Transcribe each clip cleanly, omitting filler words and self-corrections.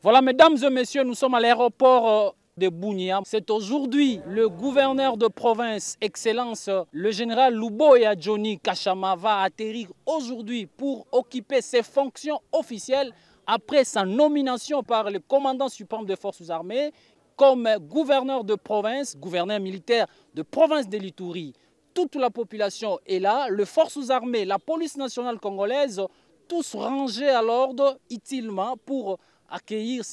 Voilà, mesdames et messieurs, nous sommes à l'aéroport de Bunia. C'est aujourd'hui le gouverneur de province, Excellence, le général Luboya Johnny Kachama, va atterrir aujourd'hui pour occuper ses fonctions officielles après sa nomination par le commandant suprême des forces armées comme gouverneur de province, gouverneur militaire de province de l'Ituri. Toute la population est là, les forces armées, la police nationale congolaise, tous rangés à l'ordre utilement pour accueillir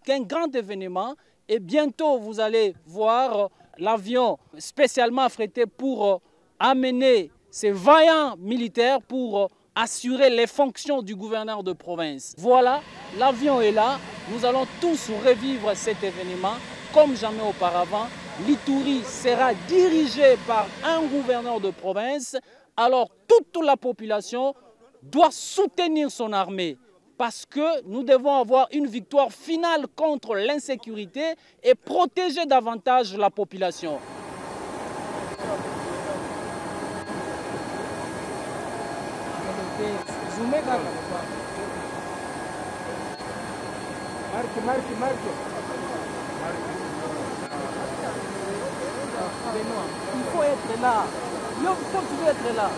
un grand événement. Et bientôt, vous allez voir l'avion spécialement affrété pour amener ces vaillants militaires pour assurer les fonctions du gouverneur de province. Voilà, l'avion est là. Nous allons tous revivre cet événement comme jamais auparavant. L'Ituri sera dirigé par un gouverneur de province. Alors, toute la population doit soutenir son armée parce que nous devons avoir une victoire finale contre l'insécurité et protéger davantage la population. Il faut être là. Il faut être là.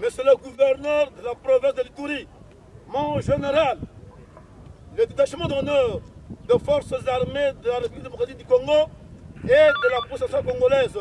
Monsieur le gouverneur de la province de l'Ituri, mon général, le détachement d'honneur des forces armées de la République démocratique du Congo et de la police nationale congolaise.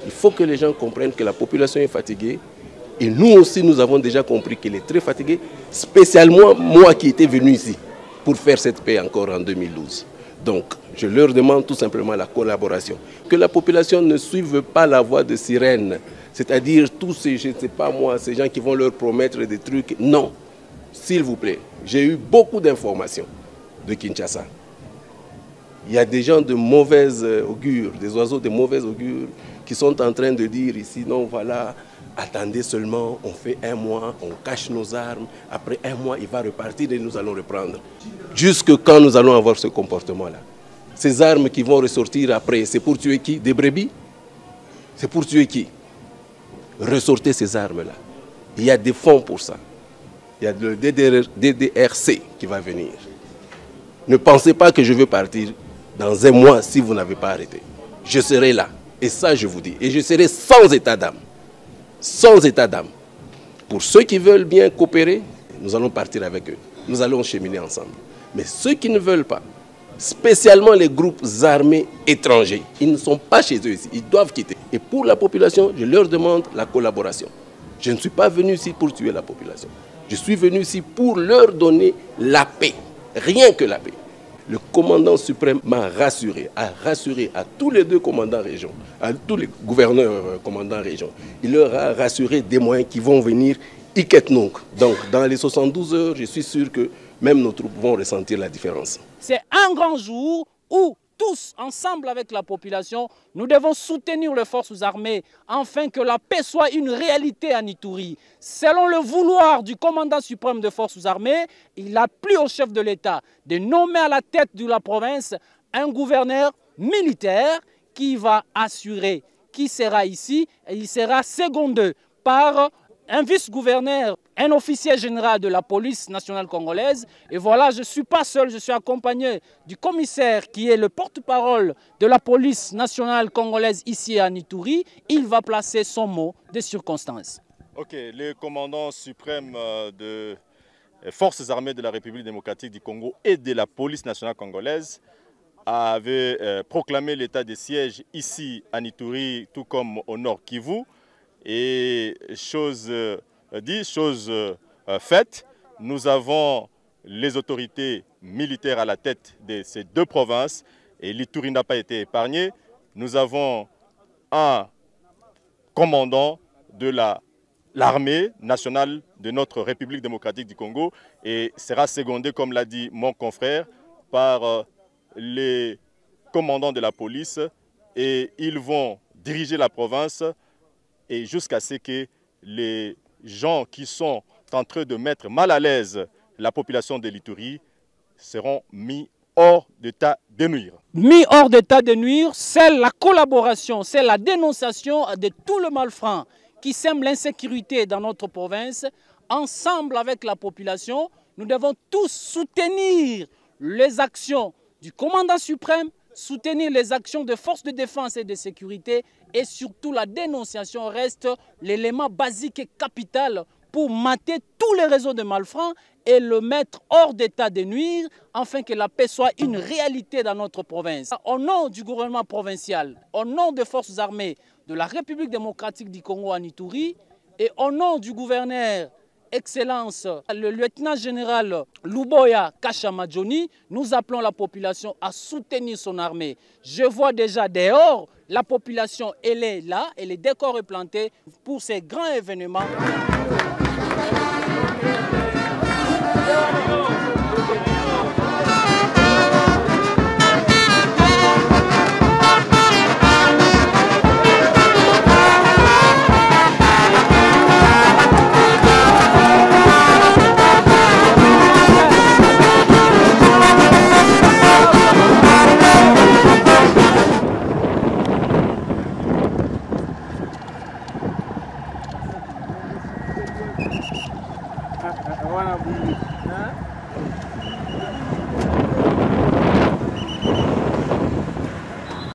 Il faut que les gens comprennent que la population est fatiguée. Et nous aussi, nous avons déjà compris qu'elle est très fatiguée, spécialement moi qui étais venu ici pour faire cette paix encore en 2012. Donc, je leur demande tout simplement la collaboration. Que la population ne suive pas la voie de sirène, c'est-à-dire tous ces, je ne sais pas moi, ces gens qui vont leur promettre des trucs. Non, s'il vous plaît, j'ai eu beaucoup d'informations de Kinshasa. Il y a des gens de mauvaise augure, des oiseaux de mauvaise augure qui sont en train de dire ici, non, voilà, attendez seulement, on fait un mois, on cache nos armes, après un mois, il va repartir et nous allons reprendre. Jusque quand nous allons avoir ce comportement-là? Ces armes qui vont ressortir après, c'est pour tuer qui? Des brebis? C'est pour tuer qui? Ressortez ces armes-là. Il y a des fonds pour ça. Il y a le DDRC qui va venir. Ne pensez pas que je vais partir dans un mois si vous n'avez pas arrêté. Je serai là. Et ça, je vous dis. Et je serai sans état d'âme. Sans état d'âme. Pour ceux qui veulent bien coopérer, nous allons partir avec eux. Nous allons cheminer ensemble. Mais ceux qui ne veulent pas, spécialement les groupes armés étrangers, ils ne sont pas chez eux ici. Ils doivent quitter. Et pour la population, je leur demande la collaboration. Je ne suis pas venu ici pour tuer la population. Je suis venu ici pour leur donner la paix. Rien que la paix. Le commandant suprême m'a rassuré, a rassuré à tous les deux commandants région, à tous les gouverneurs commandants région. Il leur a rassuré des moyens qui vont venir Iketnunk. Donc, dans les 72 heures, je suis sûr que même nos troupes vont ressentir la différence. C'est un grand jour où tous, ensemble avec la population, nous devons soutenir les forces armées afin que la paix soit une réalité à Ituri. Selon le vouloir du commandant suprême des forces armées, il a plu au chef de l'État de nommer à la tête de la province un gouverneur militaire qui va assurer, qui sera ici, et il sera secondé par un vice-gouverneur, un officier général de la police nationale congolaise. Et voilà, je ne suis pas seul, je suis accompagné du commissaire qui est le porte-parole de la police nationale congolaise ici à Ituri. Il va placer son mot de circonstance. Ok, le commandant suprême des forces armées de la République démocratique du Congo et de la police nationale congolaise avait proclamé l'état de siège ici à Ituri, tout comme au nord Kivu. Et chose dit, chose faite, nous avons les autorités militaires à la tête de ces deux provinces et l'Ituri n'a pas été épargné. Nous avons un commandant de l'armée nationale de notre République démocratique du Congo et sera secondé, comme l'a dit mon confrère, par les commandants de la police et ils vont diriger la province et jusqu'à ce que les gens qui sont en train de mettre mal à l'aise la population de l'Ituri seront mis hors d'état de nuire. Mis hors d'état de nuire, c'est la collaboration, c'est la dénonciation de tout le malfrats qui sème l'insécurité dans notre province. Ensemble avec la population, nous devons tous soutenir les actions du commandant suprême, soutenir les actions des forces de défense et de sécurité et surtout la dénonciation reste l'élément basique et capital pour mater tous les réseaux de malfrats et le mettre hors d'état de nuire afin que la paix soit une réalité dans notre province. Au nom du gouvernement provincial, au nom des forces armées de la République démocratique du Congo en Ituri et au nom du gouverneur Excellence, le lieutenant-général Luboya Kashama Johnny, nous appelons la population à soutenir son armée. Je vois déjà dehors, la population, elle est là, et les décors est planté pour ces grands événements. Voilà,